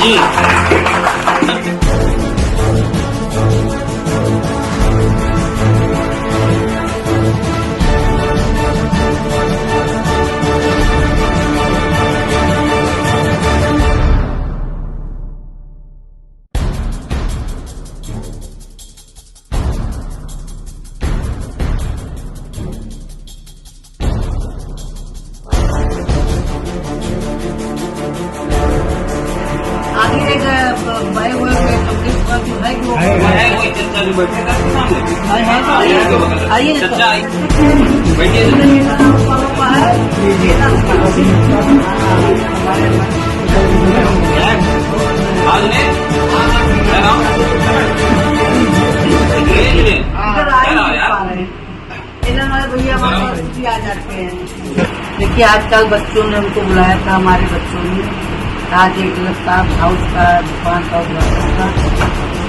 जी। आगे एक बैग हुए कंप्लीट का जो है कि वो वही चचा भी बैठेगा सामने। आइए चचा बैठिए। आज ने भैया आ जाते हैं। देखिए आजकल बच्चों ने उनको बुलाया था, हमारे बच्चों ने आज एक साफ हाउस का दुकान का उद्घाटन था।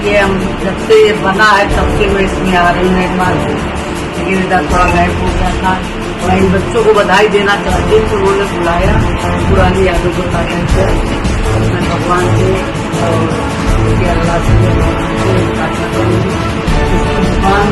ये हम जब से ये बना है तब से मैं इसमें आ रही हूँ। एक बार लेकिन इधर थोड़ा गायब हो गया था। मैं इन बच्चों को बधाई देना चाहती हूँ कि उन्होंने बुलाया, पुरानी यादों को ताजा कर मैं भगवान से और अल्लाह से प्रार्थना करूँगी। दुकान